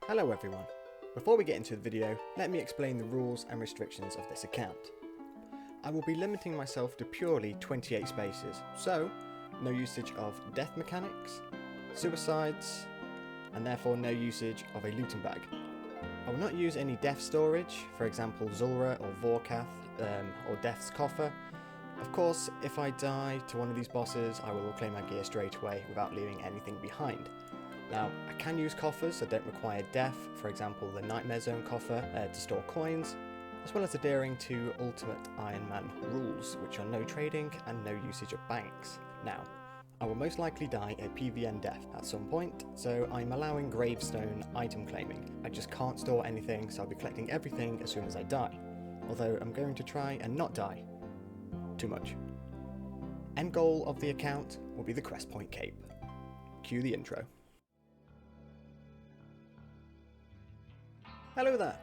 Hello everyone. Before we get into the video, let me explain the rules and restrictions of this account. I will be limiting myself to purely 28 spaces, so no usage of death mechanics, suicides, and therefore no usage of a looting bag. I will not use any death storage, for example Zulra or Vorkath or Death's Coffer. Of course, if I die to one of these bosses, I will reclaim my gear straight away without leaving anything behind. Now, I can use coffers that don't require death, for example the Nightmare Zone coffer to store coins, as well as adhering to Ultimate Iron Man rules, which are no trading and no usage of banks. Now, I will most likely die a PVN death at some point, so I'm allowing gravestone item claiming. I just can't store anything, so I'll be collecting everything as soon as I die. Although I'm going to try and not die too much. End goal of the account will be the Crest Point Cape. Cue the intro. Hello there!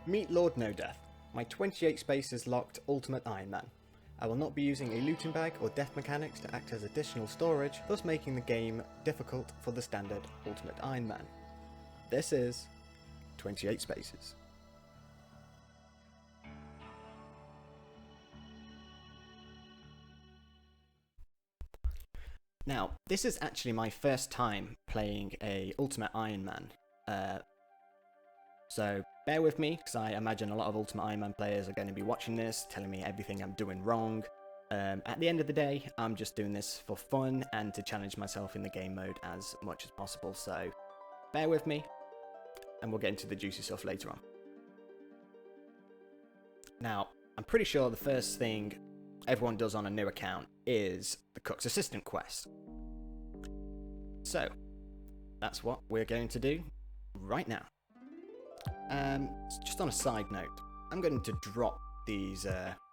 Meet Lord No Death, my 28 spaces locked Ultimate Iron Man. I will not be using a looting bag or death mechanics to act as additional storage, thus making the game difficult for the standard Ultimate Iron Man. This is 28 spaces. Now, this is actually my first time playing a Ultimate Iron Man. So bear with me, because I imagine a lot of Ultimate Iron Man players are going to be watching this, telling me everything I'm doing wrong. At the end of the day, I'm just doing this for fun and to challenge myself in the game mode as much as possible. So bear with me, and we'll get into the juicy stuff later on. Now, I'm pretty sure the first thing everyone does on a new account is the Cook's Assistant quest. So that's what we're going to do right now. Just on a side note, I'm going to drop these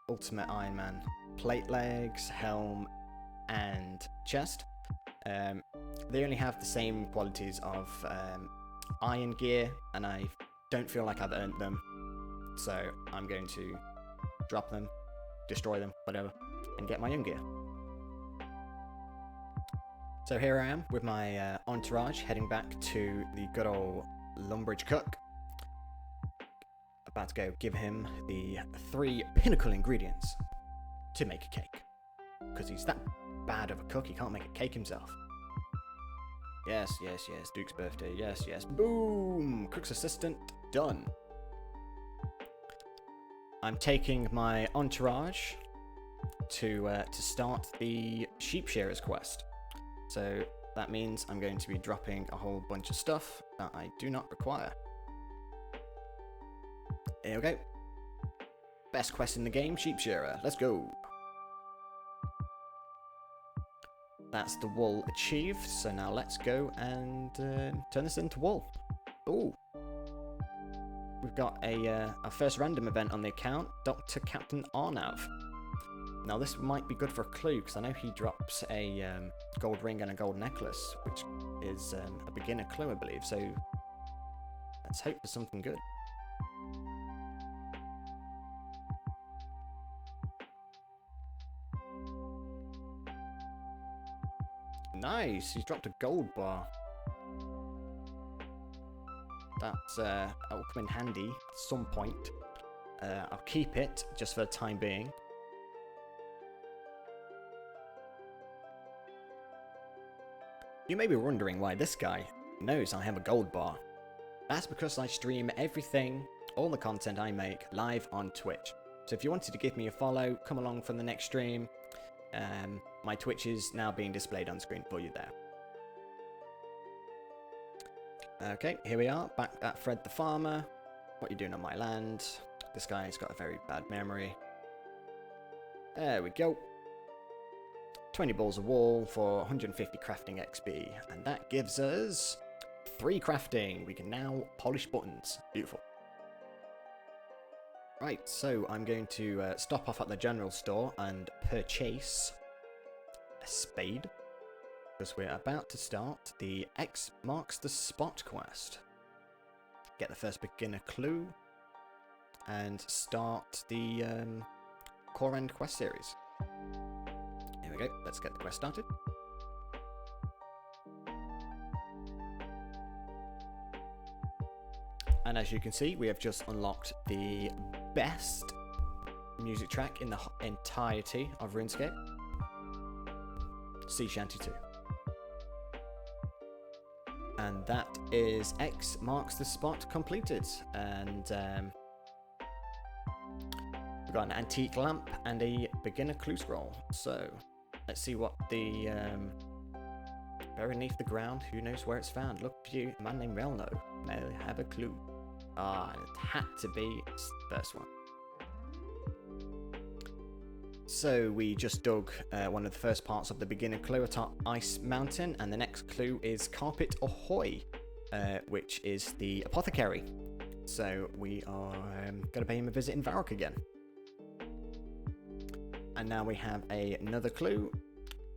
Ultimate Iron Man plate legs, helm, and chest. They only have the same qualities of iron gear, and I don't feel like I've earned them. So I'm going to drop them, destroy them, whatever, and get my own gear. So here I am with my entourage heading back to the good old Lumbridge Cook. About to go give him the 3 pinnacle ingredients to make a cake. Because he's that bad of a cook, he can't make a cake himself. Yes, yes, yes, Duke's birthday, yes, yes. Boom! Cook's Assistant, done. I'm taking my entourage to start the Sheep Shearer's quest. So that means I'm going to be dropping a whole bunch of stuff that I do not require. Here we go. Best quest in the game, Sheep Shearer. Let's go. That's the wool achieved, so now let's go and turn this into wool. Ooh. We've got a first random event on the account, Dr. Captain Arnav. Now this might be good for a clue, because I know he drops a gold ring and a gold necklace, which is a beginner clue, I believe, so let's hope for something good. Nice, he's dropped a gold bar. That will come in handy at some point. I'll keep it just for the time being. You may be wondering why this guy knows I have a gold bar. That's because I stream everything, all the content I make, live on Twitch. So if you wanted to give me a follow, come along for the next stream. My Twitch is now being displayed on screen for you there. Okay, here we are, back at Fred the Farmer. What are you doing on my land? This guy's got a very bad memory. There we go. 20 balls of wool for 150 crafting XP. And that gives us 3 crafting. We can now polish buttons. Beautiful. Right, so I'm going to stop off at the general store and purchase a spade, because we're about to start the X marks the spot quest. Get the first beginner clue and start the core end quest series. Here we go, let's get the quest started. And as you can see, we have just unlocked the best music track in the entirety of RuneScape. Sea Shanty 2. And that is X marks the spot completed. And we've got an antique lamp and a beginner clue scroll. So let's see what the buried beneath the ground. Who knows where it's found? Look for you. A man named Relno may have a clue. Ah, it had to be the first one. So we just dug one of the first parts of the beginner clue atop Ice Mountain, and the next clue is Carpet Ahoy, which is the apothecary. So we are going to pay him a visit in Varrock again. And now we have another clue.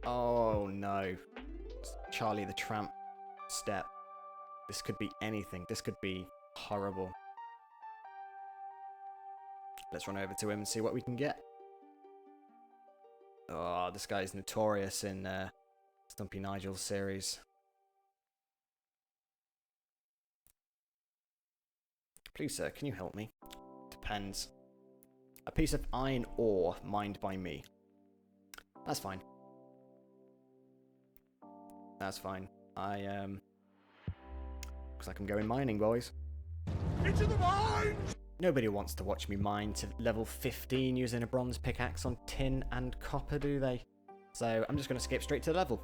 Oh no. It's Charlie the Tramp step. This could be anything. This could be horrible. Let's run over to him and see what we can get. Oh, this guy's notorious in Stumpy Nigel's series. Please, sir, can you help me? Depends. A piece of iron ore mined by me. That's fine. That's fine. Looks like I'm going mining, boys. Into the mine! Nobody wants to watch me mine to level 15 using a bronze pickaxe on tin and copper, do they? So I'm just going to skip straight to the level.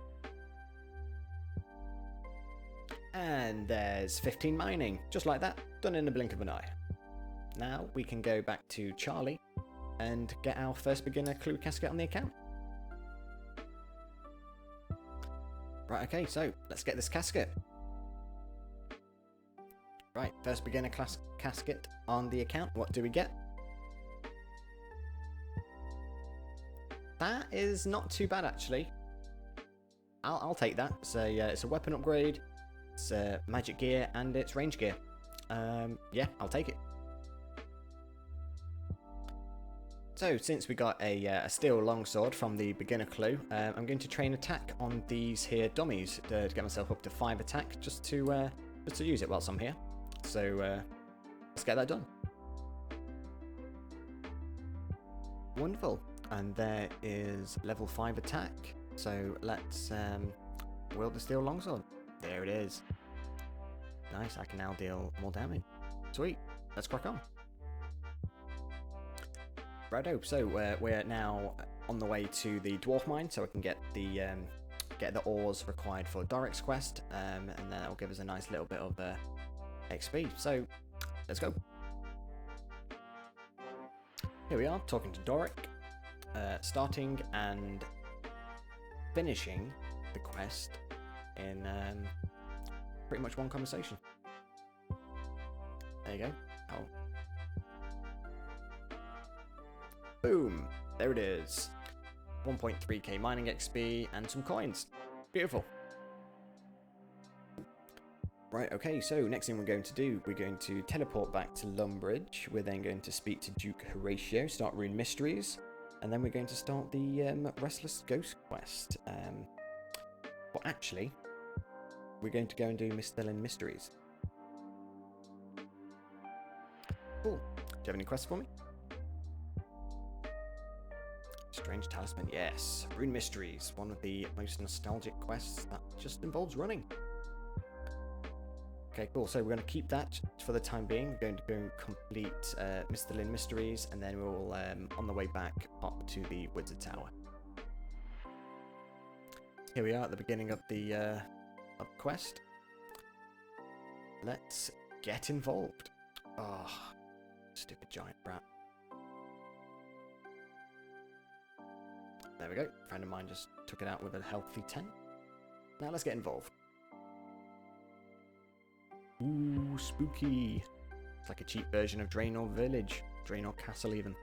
And there's 15 mining, just like that, done in the blink of an eye. Now we can go back to Charlie and get our first beginner clue casket on the account. Right, okay, so let's get this casket. Right, first beginner class casket on the account. What do we get? That is not too bad, actually. I'll take that. It's a weapon upgrade, it's magic gear, and it's range gear. Yeah, I'll take it. So, since we got a steel longsword from the beginner clue, I'm going to train attack on these here dummies to get myself up to 5 attack, just to use it whilst I'm here. So, let's get that done. Wonderful. And there is level 5 attack. So, let's wield the steel longsword. There it is. Nice, I can now deal more damage. Sweet. Let's crack on. Righto, so we're now on the way to the dwarf mine, so I can get the ores required for Doric's quest, and then that will give us a nice little bit of XP. So let's go. Here we are, talking to Doric, starting and finishing the quest in pretty much one conversation. There you go. Oh. Boom! There it is. 1.3k mining XP and some coins. Beautiful. Right, okay, so next thing we're going to do, we're going to teleport back to Lumbridge. We're then going to speak to Duke Horatio, start Rune Mysteries, and then we're going to start the Restless Ghost quest. But actually, we're going to go and do Misthalin Mysteries. Cool. Do you have any quests for me? Strange Talisman, yes. Rune Mysteries, one of the most nostalgic quests that just involves running. Okay, cool. So we're going to keep that for the time being. We're going to go complete Misthalin Mysteries, and then we'll, on the way back, up to the Wizard Tower. Here we are at the beginning of the quest. Let's get involved. Oh, stupid giant rat. There we go. A friend of mine just took it out with a healthy 10. Now let's get involved. Ooh, spooky. It's like a cheap version of Draenor Village. Draenor Castle even.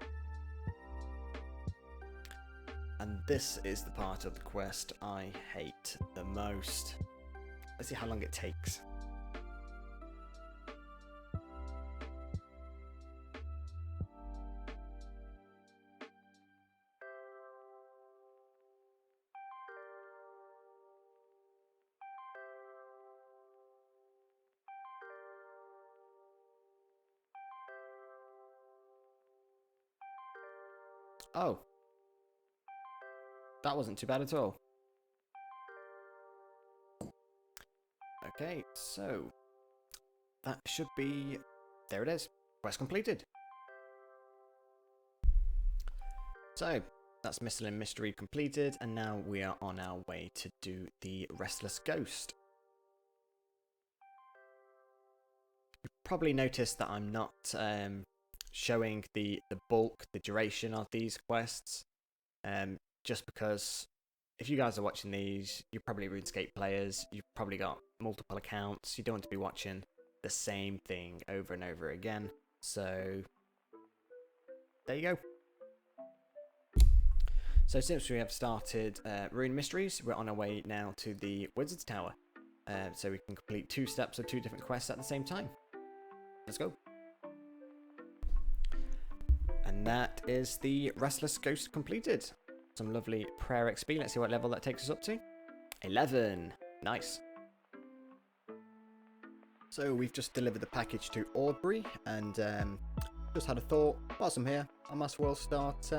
And this is the part of the quest I hate the most. Let's see how long it takes. Oh. That wasn't too bad at all. Okay, so that should be... There it is. Quest completed. So, that's Michelin Mystery completed, and now we are on our way to do the Restless Ghost. You've probably noticed that I'm not showing the bulk, the duration of these quests, just because if you guys are watching these, you're probably RuneScape players, you've probably got multiple accounts, you don't want to be watching the same thing over and over again, so there you go. So since we have started Rune Mysteries, we're on our way now to the Wizard's Tower, so we can complete 2 steps of 2 different quests at the same time. Let's go. And that is the Restless Ghost completed. Some lovely prayer XP. Let's see what level that takes us up to. 11. Nice. So we've just delivered the package to Aubrey, and just had a thought, whilst I'm here, I might as well start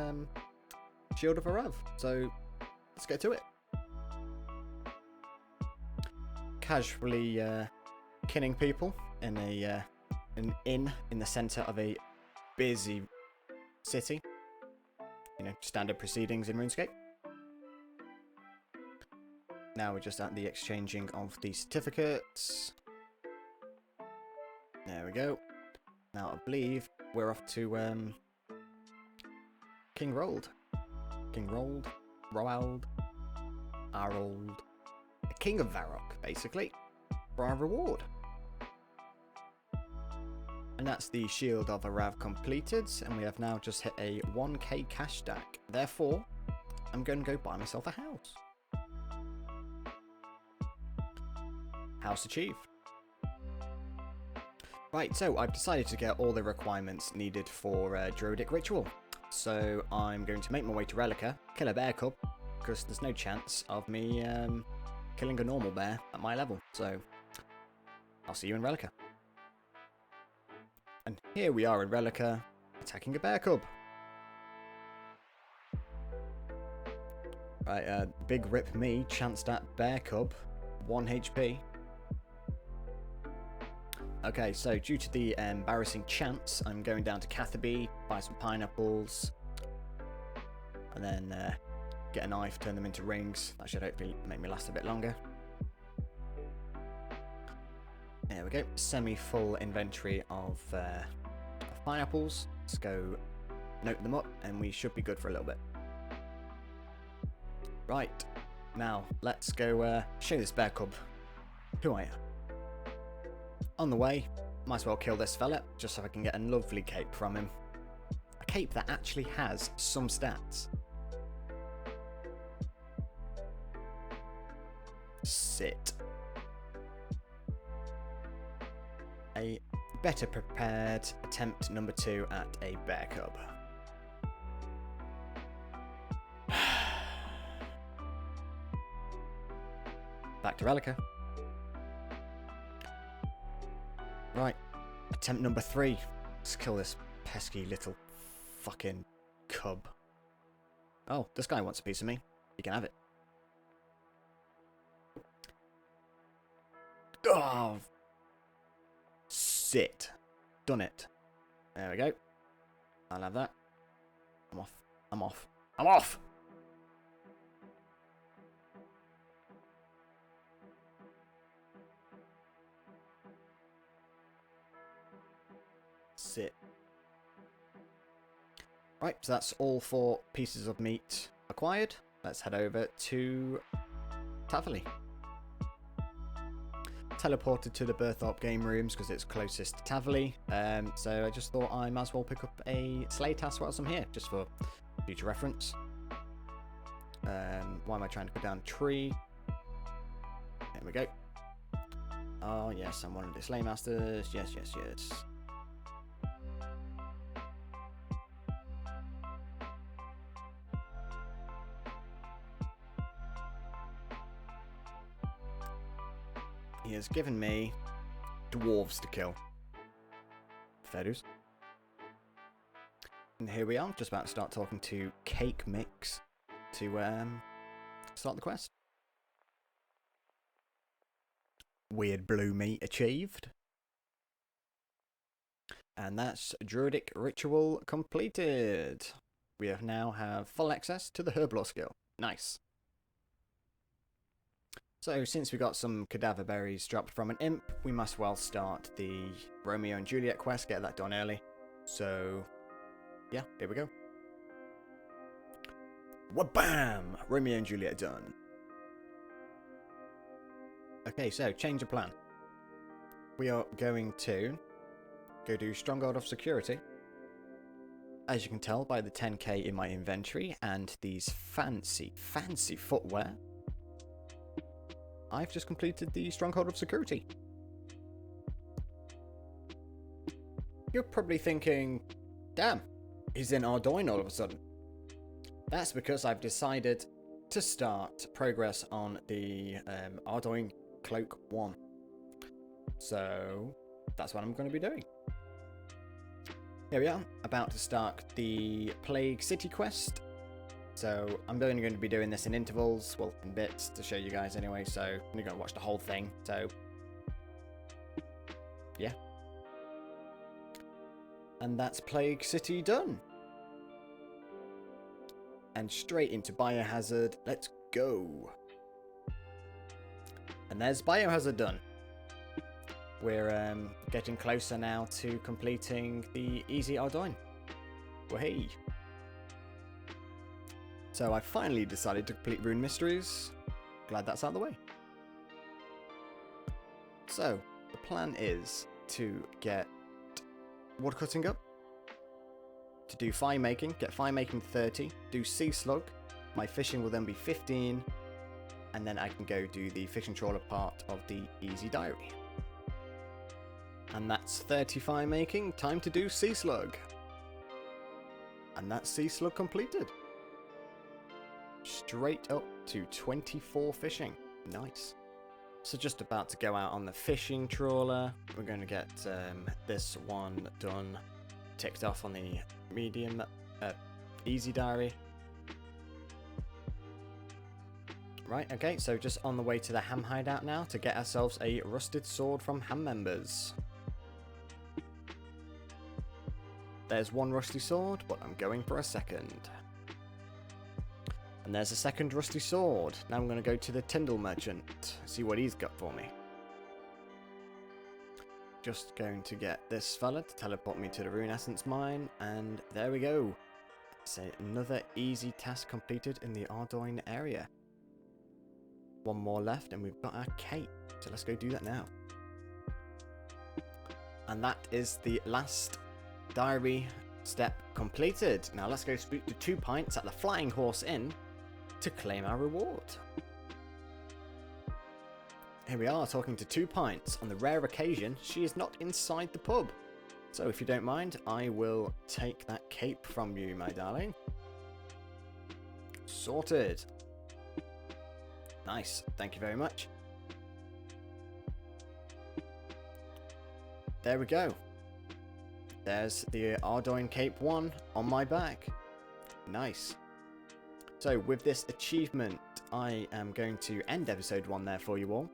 Shield of Arav. So let's get to it. Casually killing people in an inn in the centre of a busy city. You know, standard proceedings in RuneScape. Now we're just at the exchanging of the certificates. There we go. Now I believe we're off to King Roald. King Roald, Roald, Arold, the King of Varrock, basically, for our reward. And that's the Shield of Arav completed, and we have now just hit a 1k cash stack. Therefore, I'm going to go buy myself a house. House achieved. Right, so I've decided to get all the requirements needed for Druidic Ritual. So I'm going to make my way to Relica, kill a bear cub, because there's no chance of me killing a normal bear at my level. So I'll see you in Relica. And here we are in Relica, attacking a bear cub. Right, big rip me, chanced at bear cub, 1 HP. Okay, so due to the embarrassing chance, I'm going down to Catherby, buy some pineapples, and then get a knife, turn them into rings. That should hopefully make me last a bit longer. There we go, semi-full inventory of pineapples. Let's go note them up, and we should be good for a little bit. Right, now let's go show this bear cub who I am. On the way, might as well kill this fella, just so I can get a lovely cape from him. A cape that actually has some stats. Sit. A better prepared attempt number 2 at a bear cub. Back to Relica. Right, attempt number 3. Let's kill this pesky little fucking cub. Oh, this guy wants a piece of me. You can have it. Oh, sit. Done it. There we go. I'll have that. I'm off. I'm off. I'm off! Sit. Right, so that's all 4 pieces of meat acquired. Let's head over to Tavali. Teleported to the Berthorpe game rooms because it's closest to Tavali. So I just thought I might as well pick up a sleigh task whilst I'm here, just for future reference. Why am I trying to go down a tree? There we go. Oh yes, I'm one of the sleigh masters. Yes, yes, yes. He has given me dwarves to kill. Fair dues. And here we are, just about to start talking to Cake Mix to start the quest. Weird blue meat achieved. And that's Druidic Ritual completed. We now have full access to the Herblore skill. Nice. So, since we got some cadaver berries dropped from an imp, we must well start the Romeo and Juliet quest, get that done early. So, yeah, here we go. Wha-bam! Romeo and Juliet done. Okay, so, change of plan. We are going to go do Stronghold of Security. As you can tell by the 10k in my inventory and these fancy footwear, I've just completed the Stronghold of Security. You're probably thinking, damn, he's in Ardoin all of a sudden. That's because I've decided to start progress on the Ardoin Cloak 1. So that's what I'm going to be doing. Here we are, about to start the Plague City quest. So I'm only going to be doing this in intervals, well, in bits, to show you guys anyway, so I'm going to watch the whole thing, so yeah. And that's Plague City done. And straight into Biohazard, let's go. And there's Biohazard done. We're getting closer now to completing the Easy Ardoin. Wahey! So I finally decided to complete Rune Mysteries. Glad that's out of the way. So, the plan is to get woodcutting up, to do fire making, get fire making 30, do sea slug, my fishing will then be 15, and then I can go do the fishing trawler part of the Easy Diary. And that's 30 fire making, time to do sea slug. And that's sea slug completed. Straight up to 24 fishing. Nice. So just about to go out on the fishing trawler. We're going to get this one done, ticked off on the medium, Easy Diary. Right, okay, so just on the way to the Ham hideout now to get ourselves a rusted sword from Ham members. There's one rusty sword, but I'm going for a second. And there's a second rusty sword. Now I'm going to go to the Tyndall Merchant, see what he's got for me. Just going to get this fella to teleport me to the Rune Essence mine, and there we go. It's another easy task completed in the Ardoin area. One more left and we've got our cape, so let's go do that now. And that is the last diary step completed. Now let's go speak to 2 Pints at the Flying Horse Inn to claim our reward. Here we are talking to 2 Pints. On the rare occasion she is not inside the pub, so if you don't mind I will take that cape from you, my darling. Sorted. Nice, thank you very much. There we go. There's the Ardoin Cape 1 on my back. Nice. So with this achievement, I am going to end episode 1 there for you all.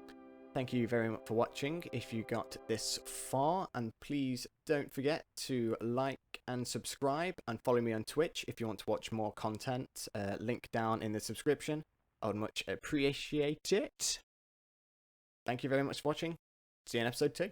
Thank you very much for watching if you got this far, and please don't forget to like and subscribe and follow me on Twitch if you want to watch more content. Link down in the description. I would much appreciate it. Thank you very much for watching. See you in episode 2.